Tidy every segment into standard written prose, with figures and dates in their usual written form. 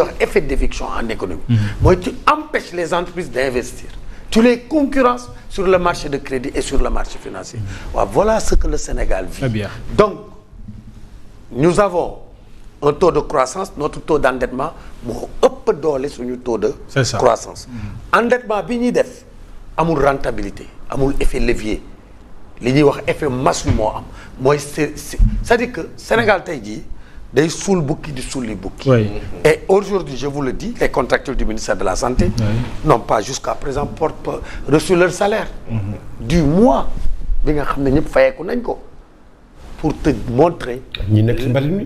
wax effet d'éviction en économie. mooy tu empêches les entreprises d'investir. Tu les concurrences sur le marché de crédit et sur le marché financier. waaw voilà ce que le Sénégal vit. Très bien. Donc nous avons un taux de croissance, notre taux d'endettement moo ëpp doole suñu taux de croissance. Endettement bi ñuy def amul rentabilité amul effet levier li ñuy wax effet masse moo am mooy c'est-à-dire que Sénégal tey jii day suul bukki di suuli bukki. Et aujourd'hui je vous le dis les contractuels du ministère de la santé n'ont pas jusqu'à présent reçu leur salaire du mois bi nga xam ne ñëpp fayeeku nañ ko pour te montrer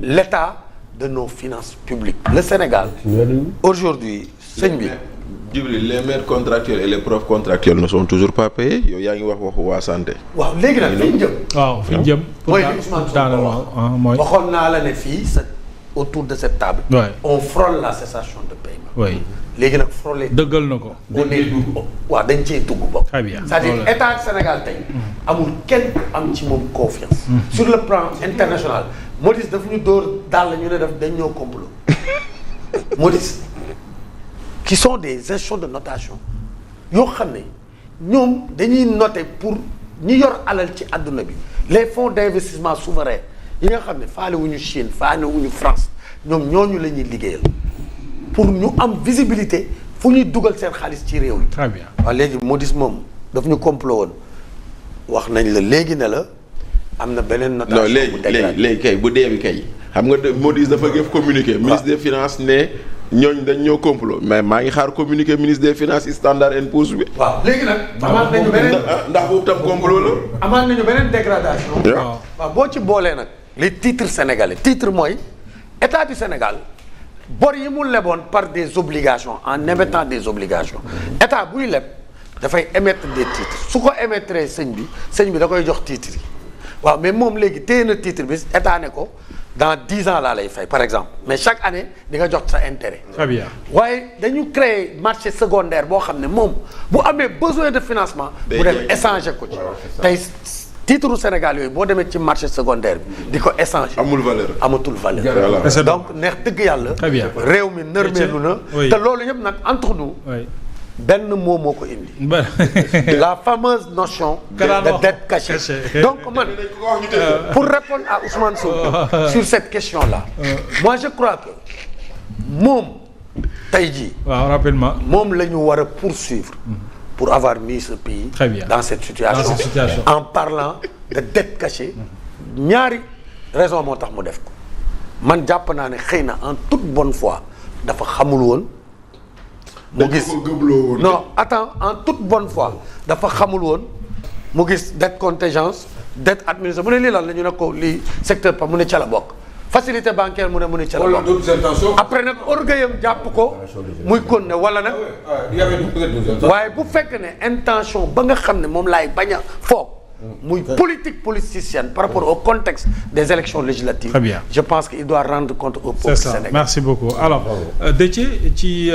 l'état de nos finances publiques. Le Sénégal aujourd'hui sëñ bi Djibril, les maires contractuels et les profs contractuels ne sont toujours pas payés yow yaa ngi wax waxu waa santé. waaw léegi nag fi ñu jëm. waaw fi ñu jëm. mooy li Ousmane Sonko mooy waxoon naa la ne fii autour de cette table. on frôle la cessation de paiement. oui léegi nag frôler. dëggal na ko. waaw dañ cee dugg bopp. très bien c'est-à-dire état Sénégal tey. amul kenn am ci moom confiance. sur le plan international Modis daf ñu dóor daal ñu ne daf dañ ñoo complot Modis. qui sont des institutions de notation yoo xam ne ñoom dañuy noter pour ñi yor alal ci àdduna bi les fonds d'investissement souverains yi nga xam ne faale wuñu Chine faale wuñu France ñoom ñooñu la ñuy liggéeyal pour ñu am visibilité fu ñuy dugal seen xaalis ci réew yi. très bien waaw léegi Modis moom daf ñu complot woon wax nañ la léegi ne la am na beneen notation. non léegi kay bu dee bi kay xam nga Modis dafa gëf communiqué. ministre des finances ne. ñooñu dañ ñoo complot mais maa ngi xaar communiqué ministre des finances Standard & Poor's bi. waaw léegi nag. amaat nañu beneen ndax boobu tam complot la. amaat nañu beneen dégradation. waaw boo ci boolee nag. les titres sénégalais titre mooy état du Sénégal bor yi mu leboon par des obligations en émettant des obligations état buy leb dafay émettre des titres su ko émettre sëñ bi da koy jox titres yi waaw mais moom léegi téye na titre bi état ne ko. dans 10 ans laa lay fay par exemple mais chaque année di nga jox sa intérêt. très bien waaye dañu créer marché secondaire boo xam ne moom bu amee besoin de financement. bu dem échanger ko ci. tey titre Sénégal yooyu boo demee ci marché secondaire bi di ko échanger. amul valeur amatul valeur. donc neex dëgg yàlla. très bien réew mi nërmeelu na. te loolu yëpp nag entre nous. benn mot moo ko indi. la fameuse notion. de dette cachée. Donc man pour répondre à Ousmane Sonko sur cette question-là. moi je crois que moom tey jii. waaw rapidement. moom la ñu war a poursuivre. pour avoir mis ce pays. très bien dans cette situation. en parlant de dette cachée. ñaari raison moo tax mu def ko man jàpp naa ne xëy na en toute bonne foi dafa xamul woon. mu gis non attends en toute bonne foi dafa xamul woon mu gis dette contingence dette administrative mu ne lii lan la ñu ne ko lii secteur pa mu ne ca la bokk facilité bancaire mu ne ca la bokk après nag orgueilam jàpp ko muy kon ne wala nag waaye bu fekk ne intention ba nga xam ne moom laay bañ a foog muy politique politicienne par rapport au contexte des élections législatives. Très bien. Je pense qu'il doit rendre compte au peuple sénégalais. Merci beaucoup. Alors Déthié ci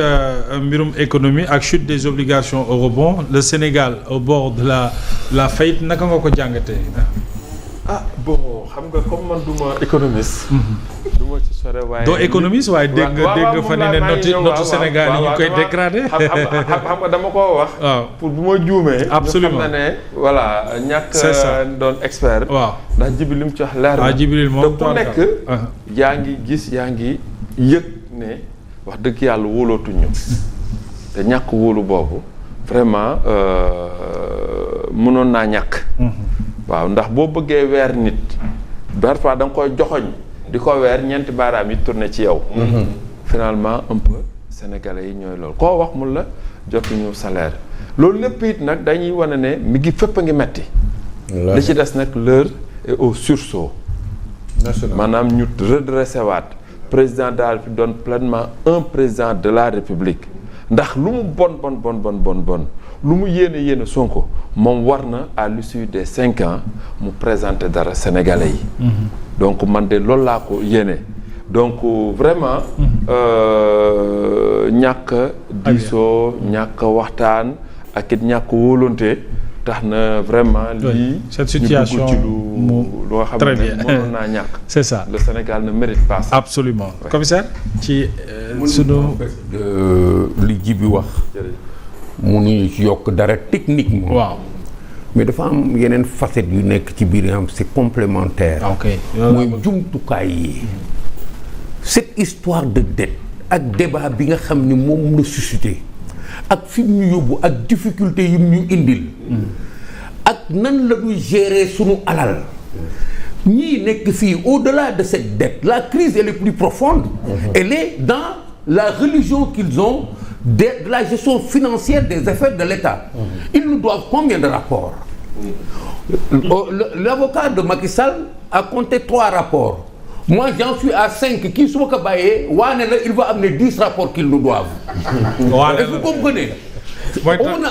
mbirum économie ak chute des obligations eurobond le Sénégal au bord de la faillite naka nga ko jàngatee. Bon xam nga comme man duma économiste. duma ci sore waaye. doo économiste waaye dégg nga fa ne notu Sénégal yi ñu koy dégradé. xam nga dama koo wax. waaw pour bu ma juumee. absolument ñu xam ne voilà ñàkk doon expert. waaw ndax Djibril li mu ci wax leer na. Djibril moom te ku nekk. yaa ngi gis yaa ngi yëg ne wax dëgg yàlla wóolootuñu te ñàkk wóolu boobu vraiment mënoon naa ñàkk. waaw ndax boo bëggee weer nit parfois da nga koy joxoñ di ko weer ñeenti baaraam yi tourné ci yow. finalement un peu sénégalais yi ñooy loolu koo wax mun la jotuñu salaire loolu lépp it nag dañuy wane ne mi ngi fépp a ngi metti li ci des nag l'heure est au sursaut. maanaam ñu redressé waat président de la République doon pleinement un président de la République ndax lu mu bon lu mu yéene Sonko moom war na à l'issue des 5 ans mu présenter dara sénégalais yi. donc man de loolu laa ko yéene donc vraiment. ñàkk diisoo ñàkk waxtaan ak it ñàkk wóolonte tax na vraiment lii. cette situation loo xam ne mënoon naa ñàkk. c'est ça le Sénégal ne mérite pas ça. absolument commissaire ci sunu li ji bi wax. mënuñu ci yokk dara techniquement. waaw. mais dafa am yeneen facette yu nekk ci biir yoo xam c'est complémentaire. ok mooy jumtukaay yi. cette histoire de dette ak débat bi nga xam ni moom la suscité ak fi mu ñu yóbbu ak difficulté yi mu ñu indil. ak nan la ñuy gérer sunu alal. ñii nekk fii au-delà de cette dette la crise elle est plus profonde. Elle est dans la religion qu'ils ont de la gestion financière des affaires de l'État. Ils nous doivent combien de rapports? L'avocat de Macky Sall a compté 3 rapports. Moi j'en suis à 5 kii su ma ko bàyyee waane la il va amener 10 rapports qu'ils nous doivent. Est-ce que vous comprenez?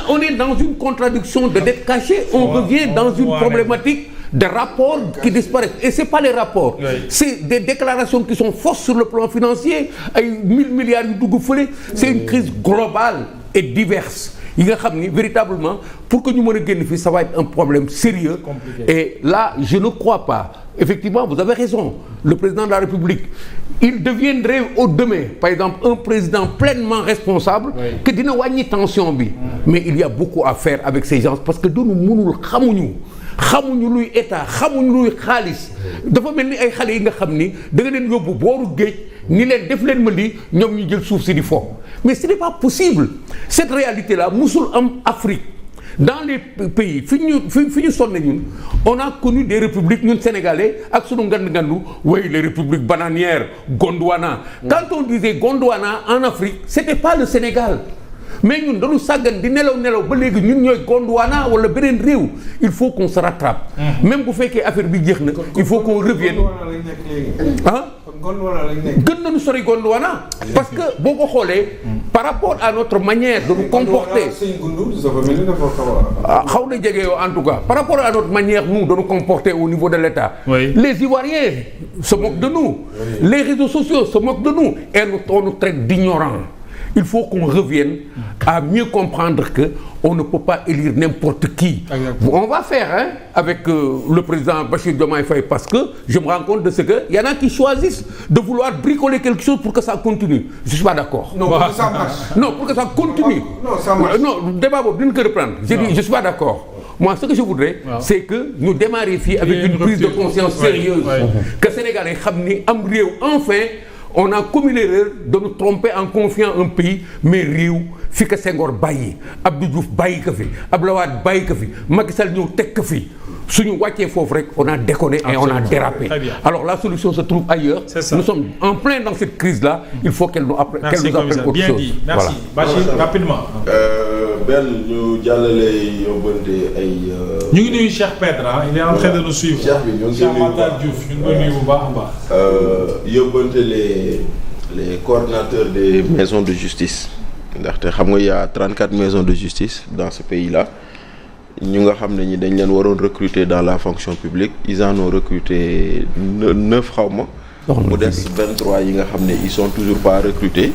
On est dans une contradiction de dette cachée. On revient dans une problématique de rapports qui disparaissent. Et c'est pas les rapports. C'est des déclarations qui sont fausses sur le plan financier. Ay 1000 milliards yu dugg fële. C'est une crise globale et diverse. yi nga xam ni véritablement pour que ñu mën a génn fii ça va être un problème sérieux. Compliqué. Et là je ne crois pas. Effectivement vous avez raison. Le président de la République il deviendrait au demain par exemple un président pleinement responsable. Oui. Que dina wàññi tension bi. Mais il y a beaucoup à faire avec ces gens parce que doonu mënul xamuñu luy état xamuñu luy xaalis dafa mel ni ay xale yi nga xam ni da nga leen yóbbu booru géej ni leen def leen ma lii ñoom ñu jël suuf si di fo mais ce n'est pas possible cette réalité là musul am Afrique dans les pays fi ñu sonne ñun on a connu des républiques ñun sénégalais ak sunu ngandu oui les républiques bananières Gondwana. Quand on disait Gondwana en Afrique c'était pas le Sénégal. Mais ñun dañu sàggan di nelaw ba léegi ñun ñooy Gondwana wala beneen réew il faut qu'on se rattrape. Même bu fekkee affaire bi jeex na. il faut qu'on revienne. ah. gën nañu sori Gondwana. parce que boo ko xoolee. par rapport à notre manière de nous comporter. xaw na jege yow en tout cas par rapport à notre manière nous de nous comporter au niveau de l'État. Oui. Les Ivoiriens se moquent de nous. Oui. Les réseaux sociaux se moquent de nous et on nous traite d'ignorants. Il faut qu'on revienne à mieux comprendre que on ne peut pas élire n'importe qui. Exactement. On va faire avec le président Bassirou Diomaye Faye parce que je me rends compte de ce que il y en a qui choisissent de vouloir bricoler quelque chose pour que ça continue. Je suis pas d'accord. Non, pour que ça marche. Non, pour que ça continue. Non, ça marche. Non, débat boobu dinañ ko reprendre. Je dis je suis pas d'accord. Moi, ce que je voudrais, c'est que nous démarrions ici avec une prise de conscience sérieuse. Que Sénégalais xam ni am réew enfin. On a commis l'erreur de nous tromper en confiant un pays mais réew fi ka Senghor bàyyi Abdou Diouf bàyyi ko fi Abdoulaye Wade bàyyi ko fi Macky Sall ñëw teg ko fi suñu wàccee foofu rek on a déconné et on a dérapé. Alors la solution se trouve ailleurs. Nous sommes en plein dans cette crise là. Il faut qu'elle nous appelle autre chose. Bien dit. Merci. Voilà. Bachir rapidement. benn ñu jàllale yóbbante ay. ñu ngi nuyu Cheikh Pedra il est en train de nous suivre. Cheikh bi ñu ngi Cheikh Matar Diouf ñu ngi koy nuyu bu baax a baax. yóbbante les coordonnateurs des maisons de justice ndaxte xam nga y a 34 maisons de justice dans ce pays là ñu nga xam ne ñi dañ leen waroon recruter dans la fonction publique ils en ont recruté 9 xaw ma. mu des 23 yi nga xam ne ils sont toujours pas recrutés.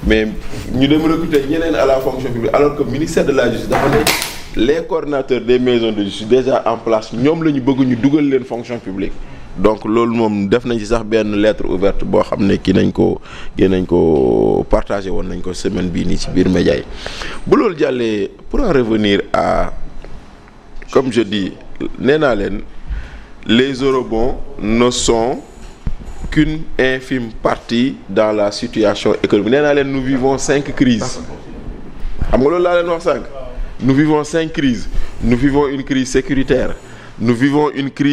Mais ñu dem recruter ñeneen à la fonction publique alors que ministère de la justice dafa ne les coordonnateurs des maisons de justice déjà en place ñoom la ñu bëgg ñu dugal leen fonction publique. Donc loolu moom def nañ ci sax benn lettre ouverte boo xam ne kii nañ ko partagé woon nañ ko semaine bii nii ci biir média yi bu loolu jàllee pour en revenir à comme je dis nee naa leen les eurobonds ne sont qu'une infime partie dans la situation économique nee naa leen nous vivons 5 crises xam nga loolu laa leen wax sànq nous vivons 5 crises nous vivons une crise sécuritaire nous vivons une crise